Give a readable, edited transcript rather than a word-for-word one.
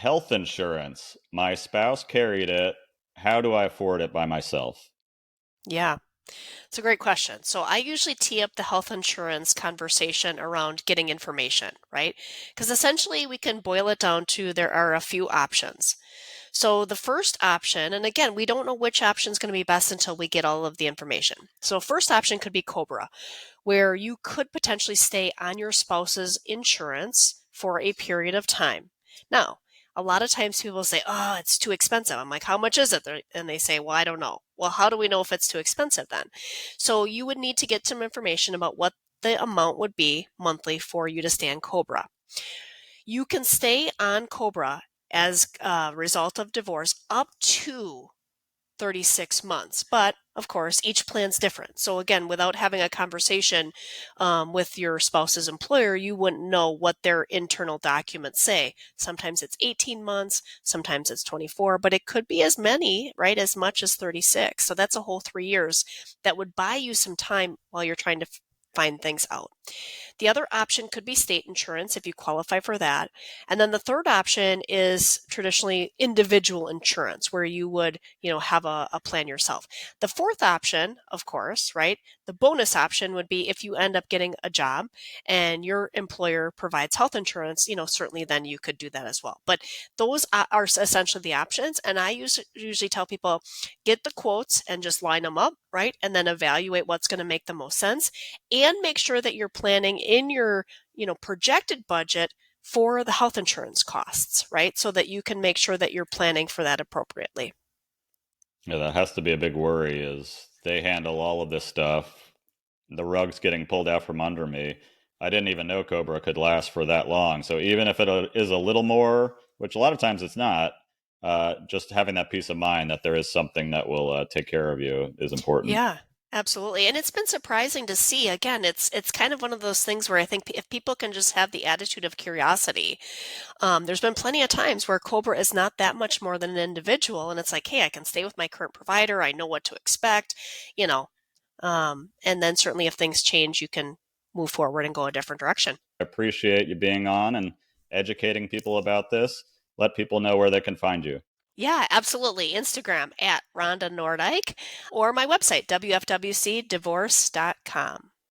Health insurance. My spouse carried it. How do I afford it by myself? Yeah, it's a great question. So I usually tee up the health insurance conversation around getting information, right? Because essentially we can boil it down to there are a few options. So the first option, and again, we don't know which option is going to be best until we get all of the information. So first option could be Cobra, where you could potentially stay on your spouse's insurance for a period of time. Now, a lot of times people say, oh, it's too expensive. I'm like, how much is it? And they say, well, I don't know. Well, how do we know if it's too expensive then? So you would need to get some information about what the amount would be monthly for you to stay on Cobra. You can stay on Cobra as a result of divorce up to 36 months. But of course, each plan's different. So again, without having a conversation with your spouse's employer, you wouldn't know what their internal documents say. Sometimes it's 18 months, sometimes it's 24, but it could be as many, right, as much as 36. So that's a whole 3 years that would buy you some time while you're trying to find things out. The other option could be state insurance if you qualify for that. And then the third option is traditionally individual insurance where you would, have a plan yourself. The fourth option, of course, right? The bonus option would be if you end up getting a job and your employer provides health insurance, certainly then you could do that as well. But those are essentially the options. And I usually tell people get the quotes and just line them up, right? And then evaluate what's going to make the most sense and make sure that you're planning in your, projected budget for the health insurance costs, right? So that you can make sure that you're planning for that appropriately. Yeah, that has to be a big worry is they handle all of this stuff. The rug's getting pulled out from under me. I didn't even know Cobra could last for that long. So even if it is a little more, which a lot of times it's not, just having that peace of mind that there is something that will take care of you is important. Yeah, absolutely. And it's been surprising to see. Again, it's kind of one of those things where I think if people can just have the attitude of curiosity, there's been plenty of times where Cobra is not that much more than an individual, and it's like, hey, I can stay with my current provider. I know what to expect, you know. And then certainly if things change, you can move forward and go a different direction. I appreciate you being on and educating people about this. Let people know where they can find you. Yeah, absolutely. Instagram at Rhonda Noordyk or my website, wfwcdivorce.com.